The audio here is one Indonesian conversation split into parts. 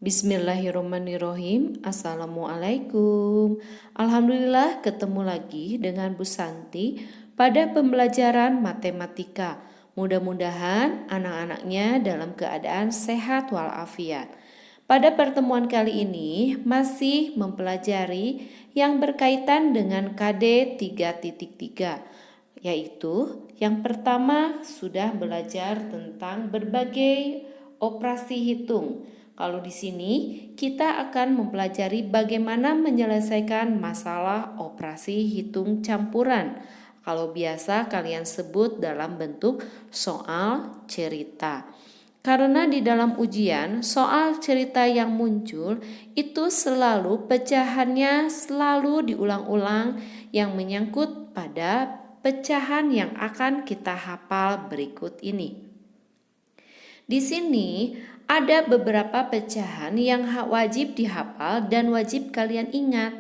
Bismillahirrahmanirrahim. Assalamualaikum. Alhamdulillah ketemu lagi dengan Bu Santi pada pembelajaran matematika. Mudah-mudahan anak-anaknya dalam keadaan sehat walafiat. Pada pertemuan kali ini masih mempelajari yang berkaitan dengan KD 3.3, yaitu yang pertama sudah belajar tentang berbagai operasi hitung. Kalau di sini kita akan mempelajari bagaimana menyelesaikan masalah operasi hitung campuran. Kalau biasa kalian sebut dalam bentuk soal cerita. Karena di dalam ujian soal cerita yang muncul itu selalu pecahannya selalu diulang-ulang yang menyangkut pada pecahan yang akan kita hafal berikut ini. Di sini ada beberapa pecahan yang wajib dihafal dan wajib kalian ingat.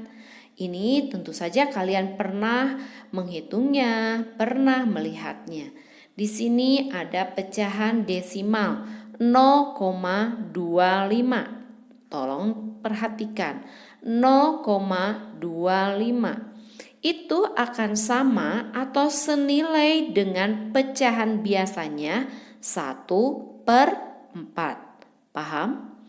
Ini tentu saja kalian pernah menghitungnya, pernah melihatnya. Di sini ada pecahan desimal 0,25. Tolong perhatikan, 0,25. Itu akan sama atau senilai dengan pecahan biasanya 1/4. Paham?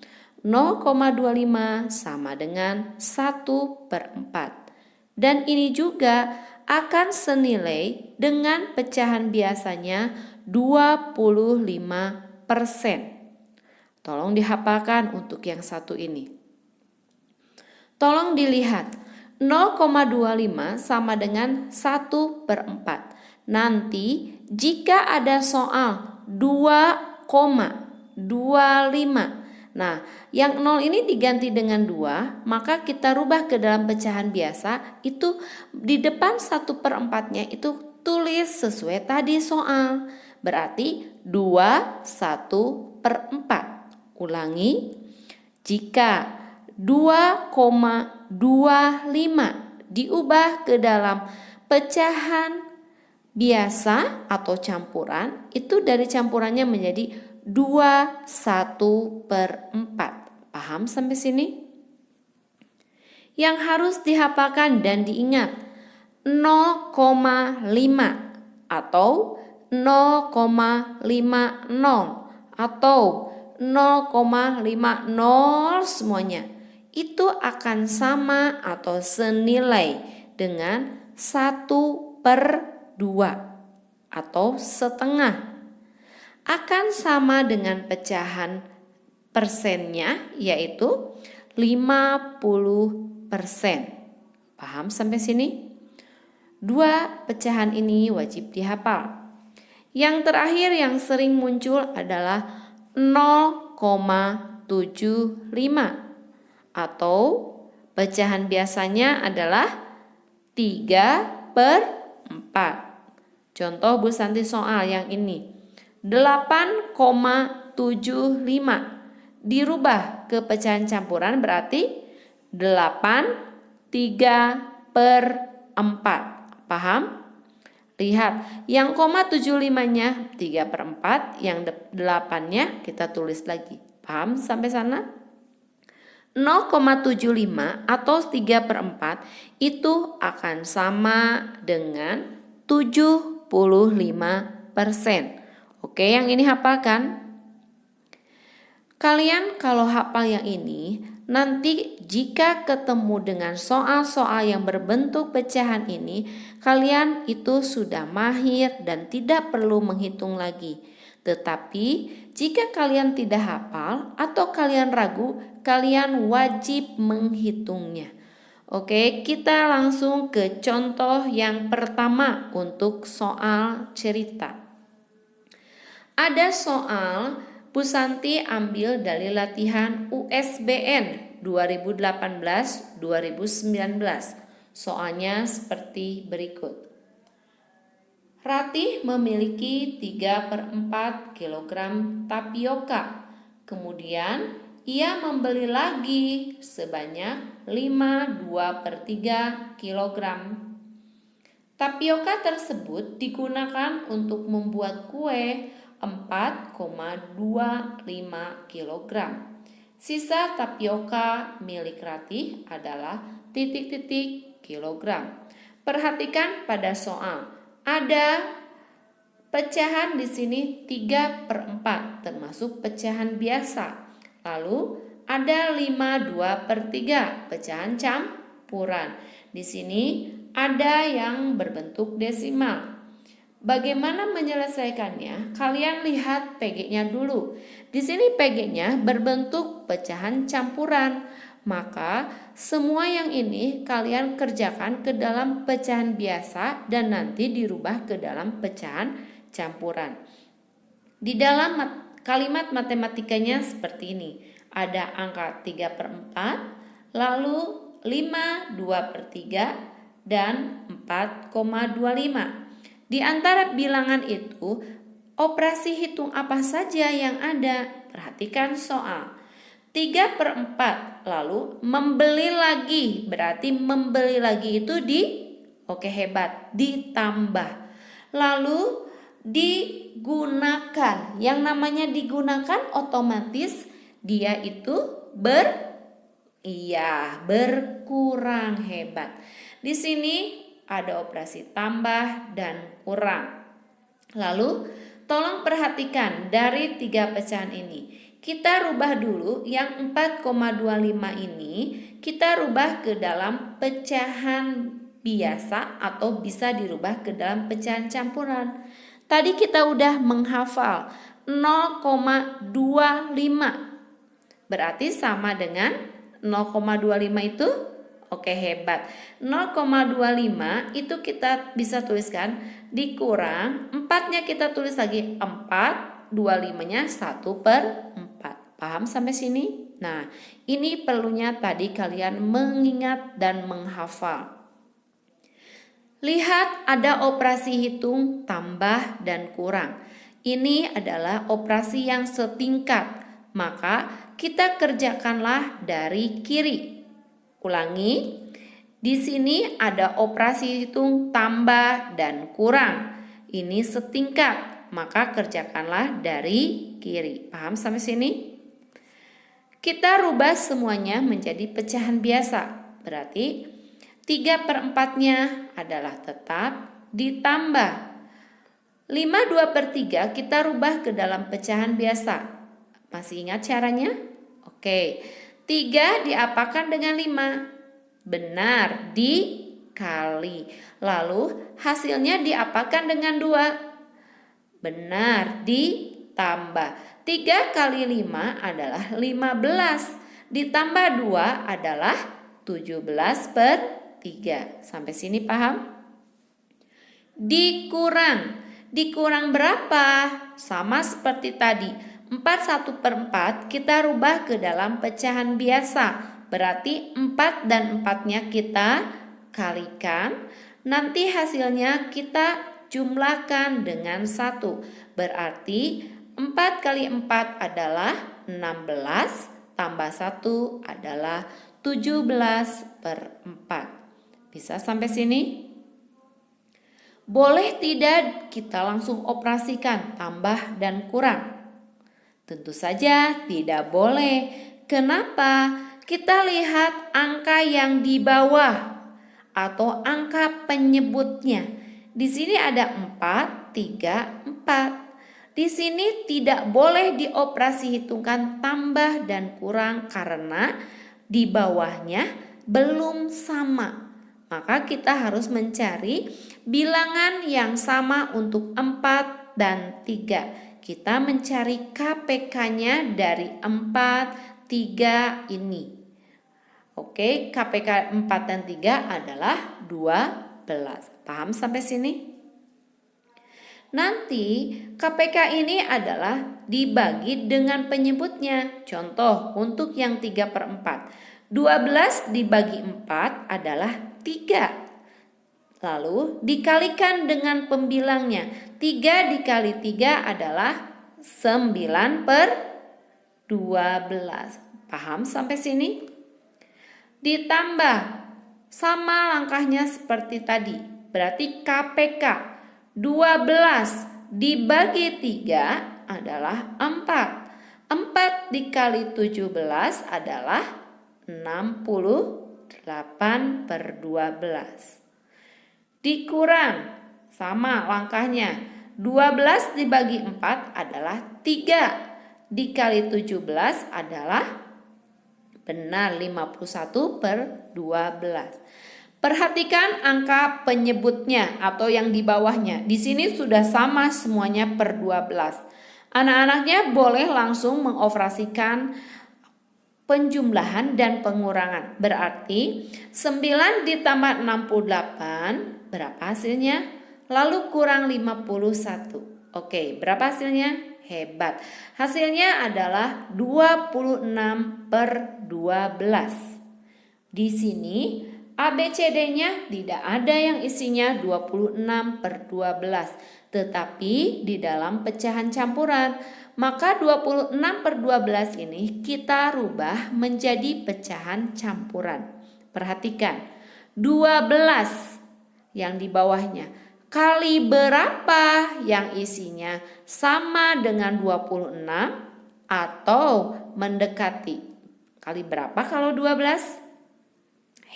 0,25 sama dengan 1/4. Dan ini juga akan senilai dengan pecahan biasanya 25%. Tolong dihafalkan untuk yang satu ini. Tolong dilihat, 0,25 sama dengan 1/4. Nanti jika ada soal 2,25. Nah, yang 0 ini diganti dengan 2, maka kita rubah ke dalam pecahan biasa. Itu di depan 1/4-nya itu tulis sesuai tadi soal. Berarti 2 1/4. Ulangi, jika 2,25 diubah ke dalam pecahan biasa atau campuran, itu dari campurannya menjadi 2 1/4. Paham sampai sini? Yang harus dihafalkan dan diingat 0,5 atau 0,50 atau 0,50 semuanya itu akan sama atau senilai dengan 1/2 atau setengah. Akan sama dengan pecahan persennya yaitu 50%. Paham sampai sini? Dua pecahan ini wajib dihafal. Yang terakhir yang sering muncul adalah 0,75 atau pecahan biasanya adalah 3/4. Contoh Bu Santi soal yang ini, 8,75 dirubah ke pecahan campuran berarti 8 3/4. Paham? Lihat, yang 0,75-nya 3/4, yang 8-nya kita tulis lagi. Paham sampai sana? 0,75 atau 3/4 itu akan sama dengan 75%. Oke, yang ini hafalkan. Kalian kalau hafal yang ini, nanti jika ketemu dengan soal-soal yang berbentuk pecahan ini, kalian itu sudah mahir dan tidak perlu menghitung lagi. Tetapi jika kalian tidak hafal atau kalian ragu, kalian wajib menghitungnya. Oke, kita langsung ke contoh yang pertama untuk soal cerita. Ada soal Bu Santi ambil dari latihan USBN 2018-2019. Soalnya seperti berikut. Ratih memiliki 3/4 kg tapioka. Kemudian ia membeli lagi sebanyak 2/3 kg. Tapioka tersebut digunakan untuk membuat kue 4,25 kg. Sisa tapioka milik Ratih adalah titik-titik kilogram. Perhatikan pada soal. Ada pecahan di sini 3/4 termasuk pecahan biasa. Lalu ada 5/2/3 pecahan campuran. Di sini ada yang berbentuk desimal. Bagaimana menyelesaikannya? Kalian lihat PG-nya dulu. Di sini PG-nya berbentuk pecahan campuran. Maka semua yang ini kalian kerjakan ke dalam pecahan biasa dan nanti dirubah ke dalam pecahan campuran. Di dalam kalimat matematikanya seperti ini. Ada angka 3/4, lalu 5/2/3 dan 4,25. Di antara bilangan itu, operasi hitung apa saja yang ada? Perhatikan soal. 3/4, lalu membeli lagi. Berarti membeli lagi itu oke hebat, ditambah. Lalu digunakan. Yang namanya digunakan otomatis dia itu berkurang, hebat. Di sini ada operasi tambah dan kurang. Lalu tolong perhatikan dari 3 pecahan ini. Kita rubah dulu yang 4,25 ini kita rubah ke dalam pecahan biasa atau bisa dirubah ke dalam pecahan campuran. Tadi kita udah menghafal 0,25. Berarti sama dengan 0,25 itu oke hebat. 0,25 itu kita bisa tuliskan dikurang 4-nya kita tulis lagi 4, 25-nya 1/4. Paham sampai sini? Nah, ini perlunya tadi kalian mengingat dan menghafal. Lihat ada operasi hitung tambah dan kurang. Ini adalah operasi yang setingkat. Maka kita kerjakanlah dari kiri. Ulangi, di sini ada operasi hitung tambah dan kurang. Ini setingkat, maka kerjakanlah dari kiri. Paham sampai sini? Kita rubah semuanya menjadi pecahan biasa. Berarti 3/4-nya adalah tetap ditambah 5/2/3 kita rubah ke dalam pecahan biasa. Masih ingat caranya? Oke. 3 diapakan dengan 5? Benar, dikali. Lalu hasilnya diapakan dengan 2? Benar, ditambah. 3 kali 5 adalah 15. Ditambah 2 adalah 17/3. Sampai sini paham? Dikurang berapa? Sama seperti tadi. 4/1/4 kita rubah ke dalam pecahan biasa. Berarti 4 dan 4-nya kita kalikan. Nanti hasilnya kita jumlahkan dengan 1. Berarti 4 kali 4 adalah 16. Tambah 1 adalah 17/4. Bisa sampai sini? Boleh tidak kita langsung operasikan tambah dan kurang? Tentu saja tidak boleh. Kenapa? Kita lihat angka yang di bawah atau angka penyebutnya. Di sini ada 4, 3, 4. Di sini tidak boleh dioperasi hitungkan tambah dan kurang karena di bawahnya belum sama. Maka kita harus mencari bilangan yang sama untuk 4 dan 3. Kita mencari KPK-nya dari 4, 3 ini. Oke, KPK 4 dan 3 adalah 12. Paham sampai sini? Nanti KPK ini adalah dibagi dengan penyebutnya. Contoh untuk yang 3/4. 12 dibagi 4 adalah 3. Lalu dikalikan dengan pembilangnya. 3 dikali 3 adalah 9/12. Paham sampai sini? Ditambah. Sama langkahnya seperti tadi. Berarti KPK 12 dibagi 3 adalah 4. 4 dikali 17 adalah 68/12. Dikurang, sama langkahnya. 12 dibagi 4 adalah 3. Dikali 17 adalah benar 51/12. Perhatikan angka penyebutnya atau yang di bawahnya. Di sini sudah sama semuanya per 12. Anak-anaknya boleh langsung mengoperasikan penjumlahan dan pengurangan. Berarti 9 ditambah 68 berapa hasilnya? Lalu kurang 51. Oke, berapa hasilnya? Hebat. Hasilnya adalah 26/12. Di sini ABCD-nya tidak ada yang isinya 26/12, tetapi di dalam pecahan campuran. Maka 26/12 ini kita rubah menjadi pecahan campuran. Perhatikan, 12 yang di bawahnya kali berapa yang isinya sama dengan 26 atau mendekati. Kali berapa kalau 12?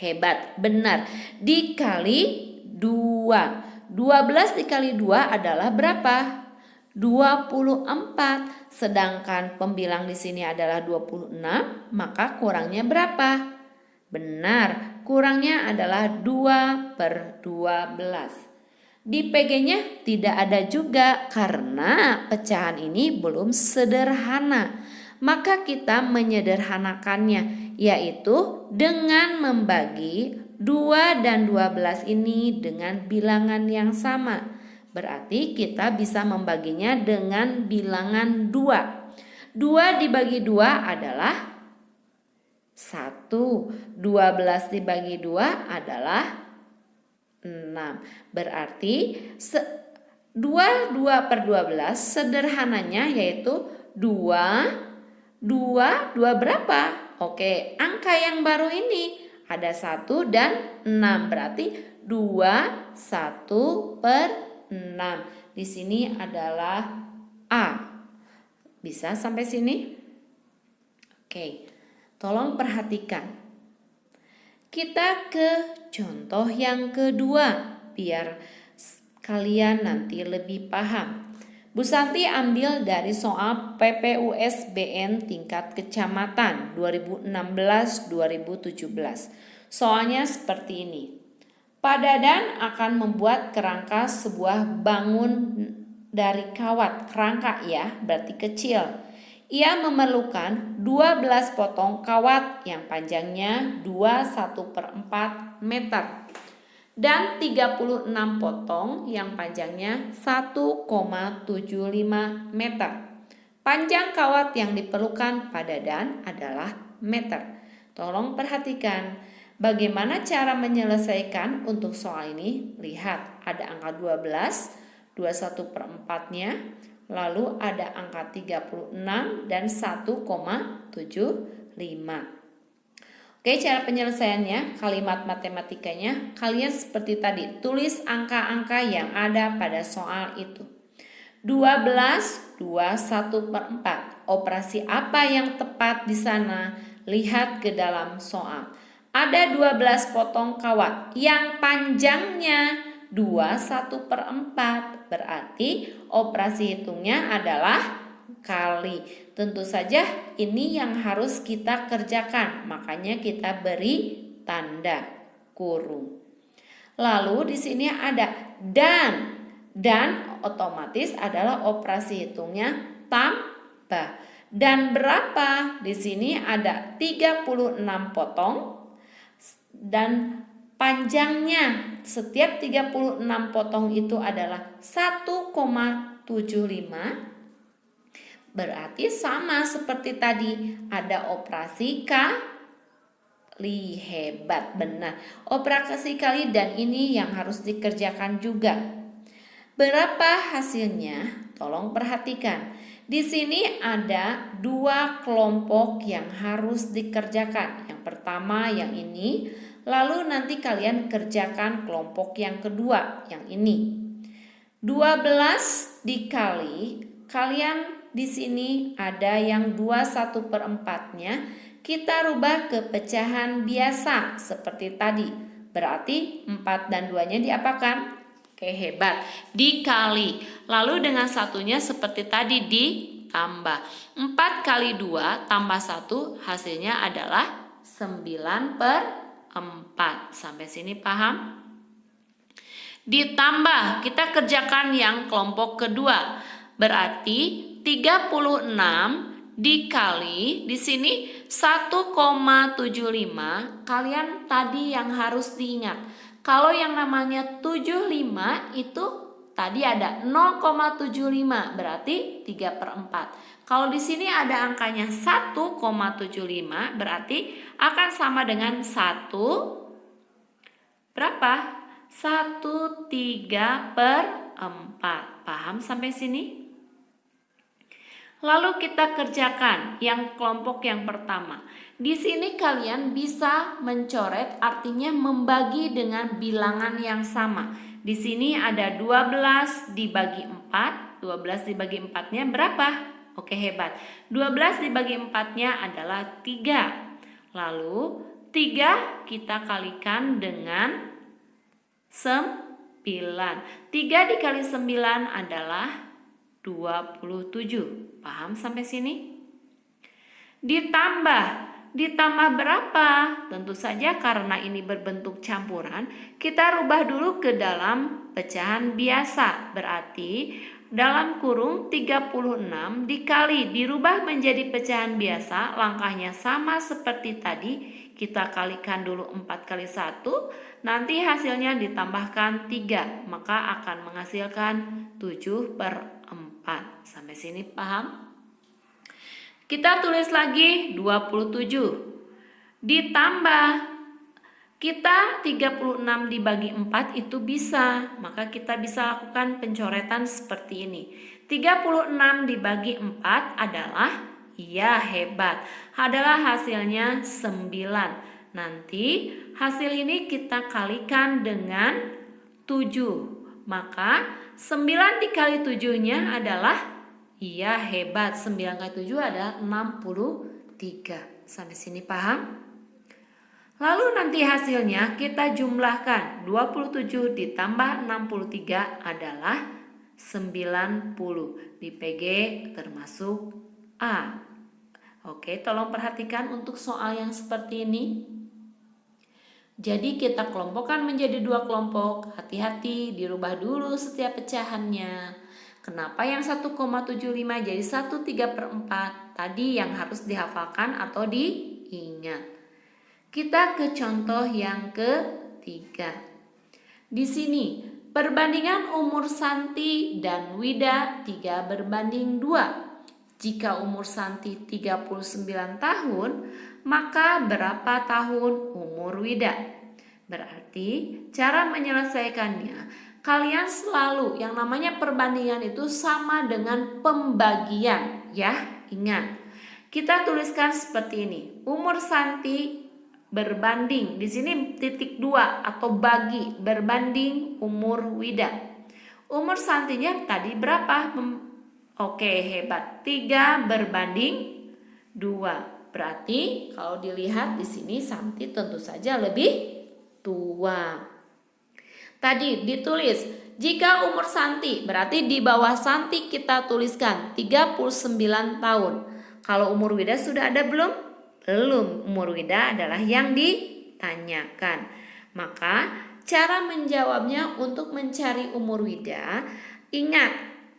Hebat, benar. Dikali 2. 12 dikali 2 adalah berapa? 24. Sedangkan pembilang di sini adalah 26, maka kurangnya berapa? Benar, kurangnya adalah 2/12. Di PG-nya tidak ada juga karena pecahan ini belum sederhana. Maka kita menyederhanakannya, yaitu dengan membagi 2 dan 12 ini dengan bilangan yang sama. Berarti kita bisa membaginya dengan bilangan 2. 2 dibagi 2 adalah 1. 12 dibagi 2 adalah 6. Berarti 2/12 sederhananya yaitu 2 berapa? Oke, angka yang baru ini ada 1 dan 6. Berarti 2 1/6. Di sini adalah A. Bisa sampai sini? Oke, tolong perhatikan. Kita ke contoh yang kedua biar kalian nanti lebih paham. Bu Santi ambil dari soal PPUSBN tingkat kecamatan 2016-2017. Soalnya seperti ini. Pak Dadan akan membuat kerangka sebuah bangun dari kawat. Kerangka ya, berarti kecil. Ia memerlukan 12 potong kawat yang panjangnya 21/4 meter. Dan 36 potong yang panjangnya 1,75 meter. Panjang kawat yang diperlukan Pak Dadan adalah meter. Tolong perhatikan bagaimana cara menyelesaikan untuk soal ini. Lihat, ada angka 12, 21/4-nya, lalu ada angka 36 dan 1,75. Oke, cara penyelesaiannya, kalimat matematikanya, kalian seperti tadi, tulis angka-angka yang ada pada soal itu. 12, 21/4. Operasi apa yang tepat di sana? Lihat ke dalam soal. Ada 12 potong kawat yang panjangnya 21/4. Berarti operasi hitungnya adalah kali. Tentu saja ini yang harus kita kerjakan, makanya kita beri tanda kurung. Lalu di sini ada dan otomatis adalah operasi hitungnya tambah. Dan berapa? Di sini ada 36 potong dan panjangnya setiap 36 potong itu adalah 1,75. Berarti sama seperti tadi, ada operasi kali. Hebat, benar. Operasi kali dan ini yang harus dikerjakan juga. Berapa hasilnya? Tolong perhatikan. Di sini ada 2 kelompok yang harus dikerjakan. Yang pertama yang ini, lalu nanti kalian kerjakan kelompok yang kedua, yang ini. 12 dikali, kalian di sini ada yang 2/1/4-nya. Kita rubah ke pecahan biasa seperti tadi. Berarti 4 dan 2-nya diapakan? Oke, hebat. Dikali. Lalu dengan satunya seperti tadi ditambah. 4 kali 2 tambah 1 hasilnya adalah 9/4. Sampai sini paham? Ditambah, kita kerjakan yang kelompok kedua. Berarti 36 dikali di sini 1,75. Kalian tadi yang harus diingat. Kalau yang namanya 75 itu tadi ada 0,75 berarti 3/4. Kalau di sini ada angkanya 1,75 berarti akan sama dengan 1 berapa? 1/3/4. Paham sampai sini? Lalu kita kerjakan yang kelompok yang pertama. Di sini kalian bisa mencoret, artinya membagi dengan bilangan yang sama. Di sini ada 12 dibagi 4. 12 dibagi 4-nya berapa? Oke, hebat. 12 dibagi 4-nya adalah 3. Lalu 3 kita kalikan dengan 9. 3 dikali 9 adalah 27. Paham sampai sini? Ditambah berapa? Tentu saja karena ini berbentuk campuran, kita rubah dulu ke dalam pecahan biasa. Berarti dalam kurung 36 dikali dirubah menjadi pecahan biasa, langkahnya sama seperti tadi. Kita kalikan dulu 4 kali 1, nanti hasilnya ditambahkan 3, maka akan menghasilkan 7/4. Sampai sini paham? Kita tulis lagi 27. Ditambah, kita 36 dibagi 4 itu bisa, maka kita bisa lakukan pencoretan seperti ini. 36 dibagi 4 adalah, iya hebat, adalah hasilnya 9. Nanti hasil ini kita kalikan dengan 7. Maka 9 dikali 7-nya adalah, iya hebat, 9 kali 7 adalah 63. Sampai sini paham? Lalu nanti hasilnya kita jumlahkan. 27 ditambah 63 adalah 90. Di PG termasuk A. Oke, tolong perhatikan untuk soal yang seperti ini. Jadi kita kelompokkan menjadi 2 kelompok. Hati-hati, dirubah dulu setiap pecahannya. Kenapa yang 1,75 jadi 1/3/4? Tadi yang harus dihafalkan atau diingat. Kita ke contoh yang ketiga. Di sini perbandingan umur Santi dan Wida 3/2. Jika umur Santi 39 tahun, maka berapa tahun umur Wida? Berarti cara menyelesaikannya, kalian selalu yang namanya perbandingan itu sama dengan pembagian, ya. Ingat, kita tuliskan seperti ini. Umur Santi berbanding, di sini titik 2 atau bagi, berbanding umur Wida. Umur Santinya tadi berapa? Oke, hebat. 3/2. Berarti kalau dilihat di sini Santi tentu saja lebih tua. Tadi ditulis jika umur Santi, berarti di bawah Santi kita tuliskan 39 tahun. Kalau umur Wida sudah ada belum? Belum. Umur Wida adalah yang ditanyakan. Maka cara menjawabnya untuk mencari umur Wida, ingat,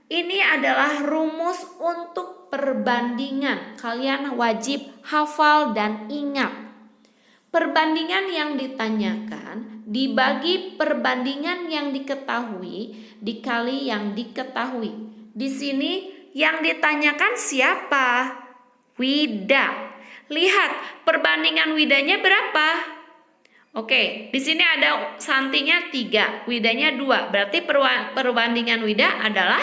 ini adalah rumus untuk perbandingan. Kalian wajib hafal dan ingat. Perbandingan yang ditanyakan dibagi perbandingan yang diketahui dikali yang diketahui. Di sini yang ditanyakan siapa? Wida. Lihat perbandingan Widanya berapa? Oke, di sini ada Santinya 3, Widanya 2. Berarti perbandingan Wida adalah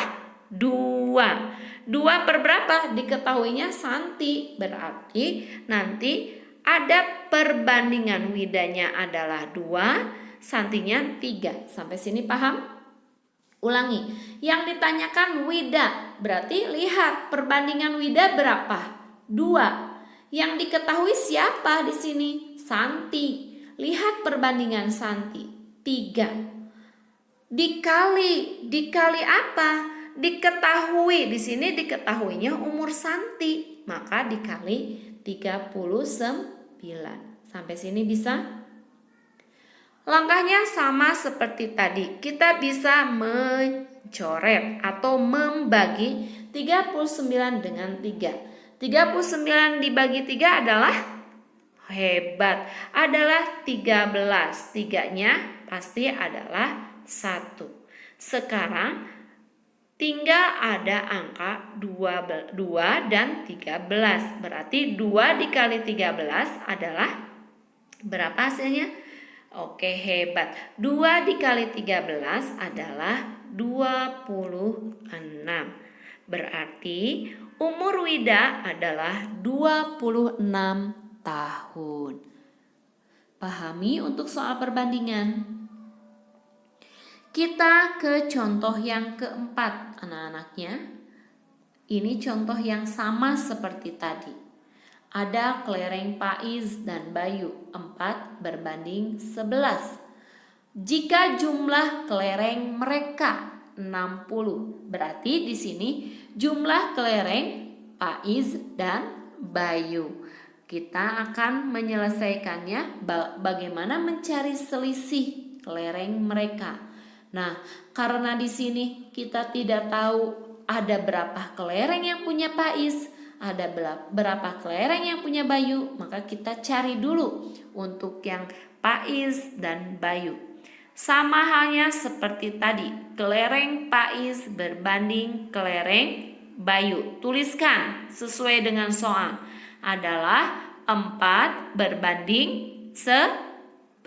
2. 2/berapa? Diketahuinya Santi. Berarti nanti ada perbandingan Widanya adalah 2, Santinya 3. Sampai sini paham? Ulangi, yang ditanyakan Wida, berarti lihat perbandingan Wida berapa? 2. Yang diketahui siapa di sini? Santi. Lihat perbandingan Santi, 3. Dikali apa? Diketahui, di sini diketahuinya umur Santi, maka dikali 39. Sampai sini bisa? Langkahnya sama seperti tadi. Kita bisa mencoret atau membagi 39 dengan 3. 39 dibagi 3 adalah hebat. Adalah 13. 3-nya pasti adalah 1. Sekarang tinggal ada angka 2 dan 13. Berarti 2 dikali 13 adalah berapa hasilnya? Oke, hebat. 2 dikali 13 adalah 26. Berarti umur Wida adalah 26 tahun. Pahami untuk soal perbandingan. Kita ke contoh yang keempat, anak-anaknya. Ini contoh yang sama seperti tadi. Ada kelereng Paiz dan Bayu, 4 berbanding 11. Jika jumlah kelereng mereka 60, berarti di sini jumlah kelereng Paiz dan Bayu. Kita akan menyelesaikannya bagaimana mencari selisih kelereng mereka. Nah, karena di sini kita tidak tahu ada berapa kelereng yang punya Paiz, ada berapa kelereng yang punya Bayu, maka kita cari dulu untuk yang Paiz dan Bayu. Sama halnya seperti tadi, kelereng Paiz berbanding kelereng Bayu. Tuliskan sesuai dengan soal. Adalah 4 berbanding 11.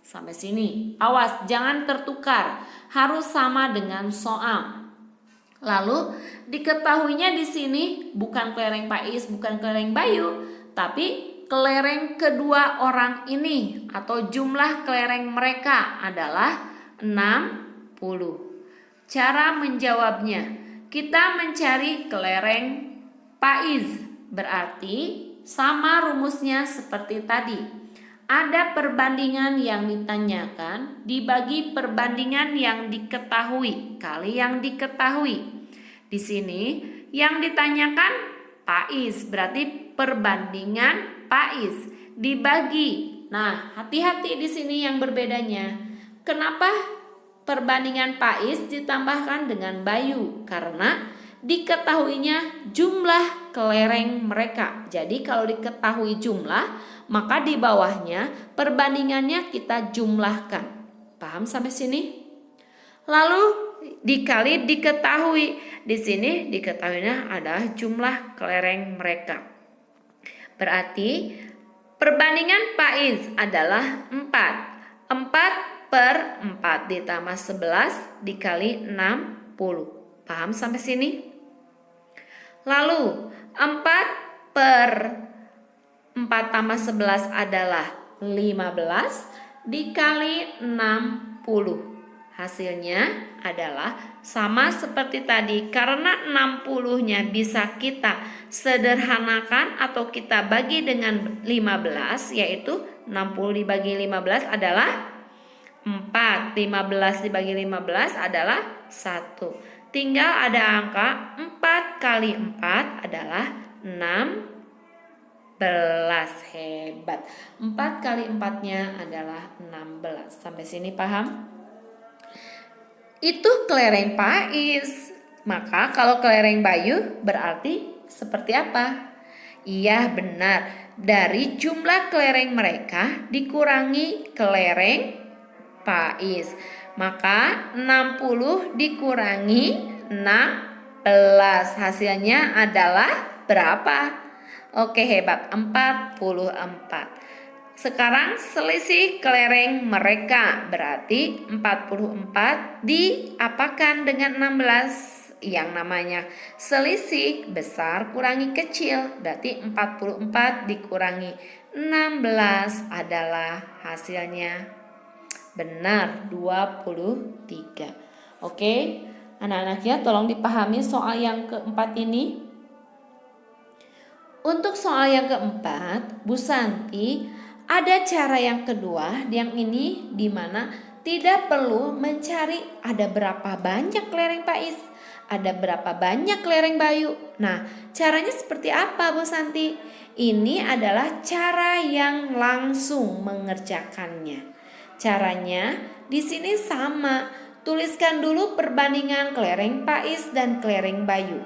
Sampai sini. Awas, jangan tertukar. Harus sama dengan soal. Lalu diketahuinya di sini bukan kelereng Paiz, bukan kelereng Bayu, tapi kelereng kedua orang ini atau jumlah kelereng mereka adalah 60. Cara menjawabnya, kita mencari kelereng Paiz. Berarti sama rumusnya seperti tadi. Ada perbandingan yang ditanyakan dibagi perbandingan yang diketahui kali yang diketahui. Di sini yang ditanyakan Paiz, berarti perbandingan Paiz dibagi. Nah, hati-hati di sini yang berbedanya. Kenapa perbandingan Paiz ditambahkan dengan Bayu? Karena diketahuinya jumlah kelereng mereka. Jadi kalau diketahui jumlah, maka di bawahnya perbandingannya kita jumlahkan. Paham sampai sini? Lalu dikali diketahui. Di sini diketahuinya adalah jumlah kelereng mereka. Berarti perbandingan Paiz adalah 4. 4 per 4 ditambah 11 dikali 60. Paham sampai sini? Lalu 4 per 4 tambah 11 adalah 15 dikali 60. Hasilnya adalah sama seperti tadi. Karena 60-nya bisa kita sederhanakan atau kita bagi dengan 15, yaitu 60 dibagi 15 adalah 4. 15 dibagi 15 adalah 1. Tinggal ada angka 4 kali 4 adalah 16. Hebat. 4 kali 4-nya adalah 16. Sampai sini paham? Itu kelereng Paiz. Maka kalau kelereng Bayu berarti seperti apa? Iya, benar. Dari jumlah kelereng mereka dikurangi kelereng Paiz. Maka 60 dikurangi 16. Hasilnya adalah berapa? Oke, hebat. 44. Sekarang selisih kelereng mereka, berarti 44 diapakan dengan 16? Yang namanya selisih besar kurangi kecil, berarti 44 dikurangi 16 adalah hasilnya benar 23. Oke, anak-anaknya tolong dipahami soal yang keempat ini. Untuk soal yang keempat, Bu Santi, ada cara yang kedua, yang ini di mana tidak perlu mencari ada berapa banyak kelereng Pais, ada berapa banyak kelereng Bayu. Nah, caranya seperti apa Bu Santi? Ini adalah cara yang langsung mengerjakannya. Caranya di sini sama. Tuliskan dulu perbandingan kelereng Pais dan kelereng Bayu.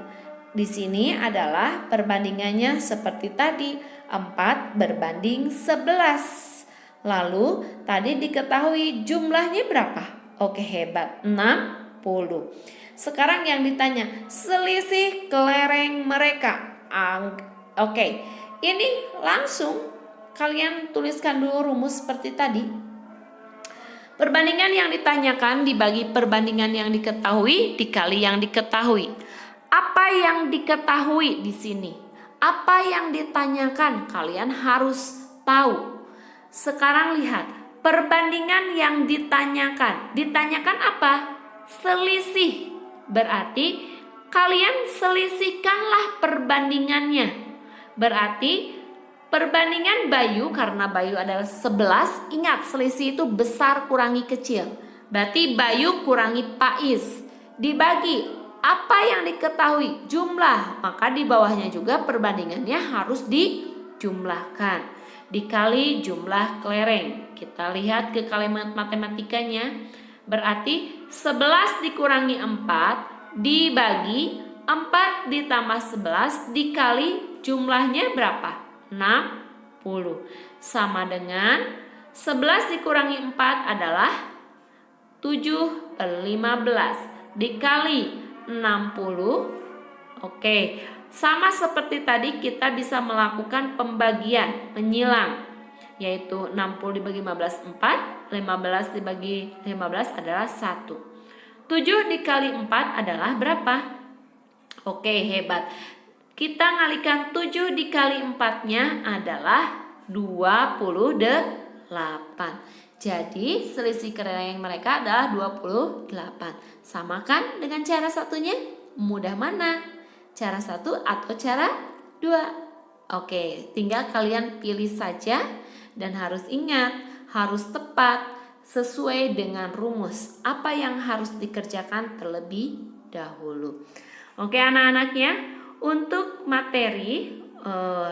Di sini adalah perbandingannya seperti tadi, 4 berbanding 11. Lalu tadi diketahui jumlahnya berapa? Oke, hebat, 60. Sekarang yang ditanya, selisih kelereng mereka. Oke, ini langsung kalian tuliskan dulu rumus seperti tadi. Perbandingan yang ditanyakan dibagi perbandingan yang diketahui dikali yang diketahui. Apa yang diketahui di sini? Apa yang ditanyakan? Kalian harus tahu. Sekarang lihat perbandingan yang ditanyakan. Ditanyakan apa? Selisih. Berarti kalian selisihkanlah perbandingannya. Berarti perbandingan Bayu, karena Bayu adalah 11, ingat selisih itu besar kurangi kecil. Berarti Bayu kurangi Pais. Dibagi apa yang diketahui, jumlah, maka di bawahnya juga perbandingannya harus dijumlahkan. Dikali jumlah kelereng. Kita lihat ke kalimat matematikanya. Berarti 11 dikurangi 4 dibagi 4 ditambah 11 dikali jumlahnya berapa? 60. Sama dengan 11 dikurangi 4 adalah 7/15 dikali 60. Oke, sama seperti tadi kita bisa melakukan pembagian, menyilang, yaitu 60 dibagi 15 4, 15 dibagi 15 adalah 1. 7 dikali 4 adalah berapa? Oke, hebat. Kita ngalikan 7 dikali 4-nya adalah 28. Jadi selisih kelereng mereka adalah 28. Sama kan dengan cara satunya? Mudah mana? Cara 1 atau cara 2? Oke, tinggal kalian pilih saja. Dan harus ingat, harus tepat sesuai dengan rumus. Apa yang harus dikerjakan terlebih dahulu. Oke anak-anaknya, untuk materi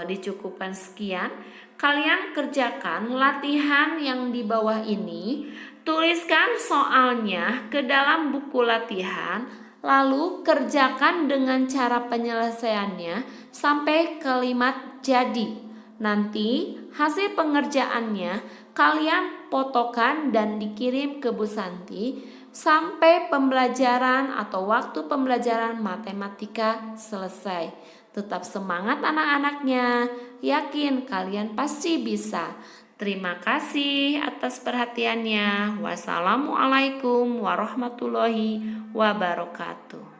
dicukupkan sekian. Kalian kerjakan latihan yang di bawah ini. Tuliskan soalnya ke dalam buku latihan. Lalu kerjakan dengan cara penyelesaiannya sampai kalimat jadi. Nanti hasil pengerjaannya kalian fotokan dan dikirim ke Bu Santi sampai pembelajaran atau waktu pembelajaran matematika selesai. Tetap semangat anak-anaknya, yakin kalian pasti bisa. Terima kasih atas perhatiannya. Wassalamualaikum warahmatullahi wabarakatuh.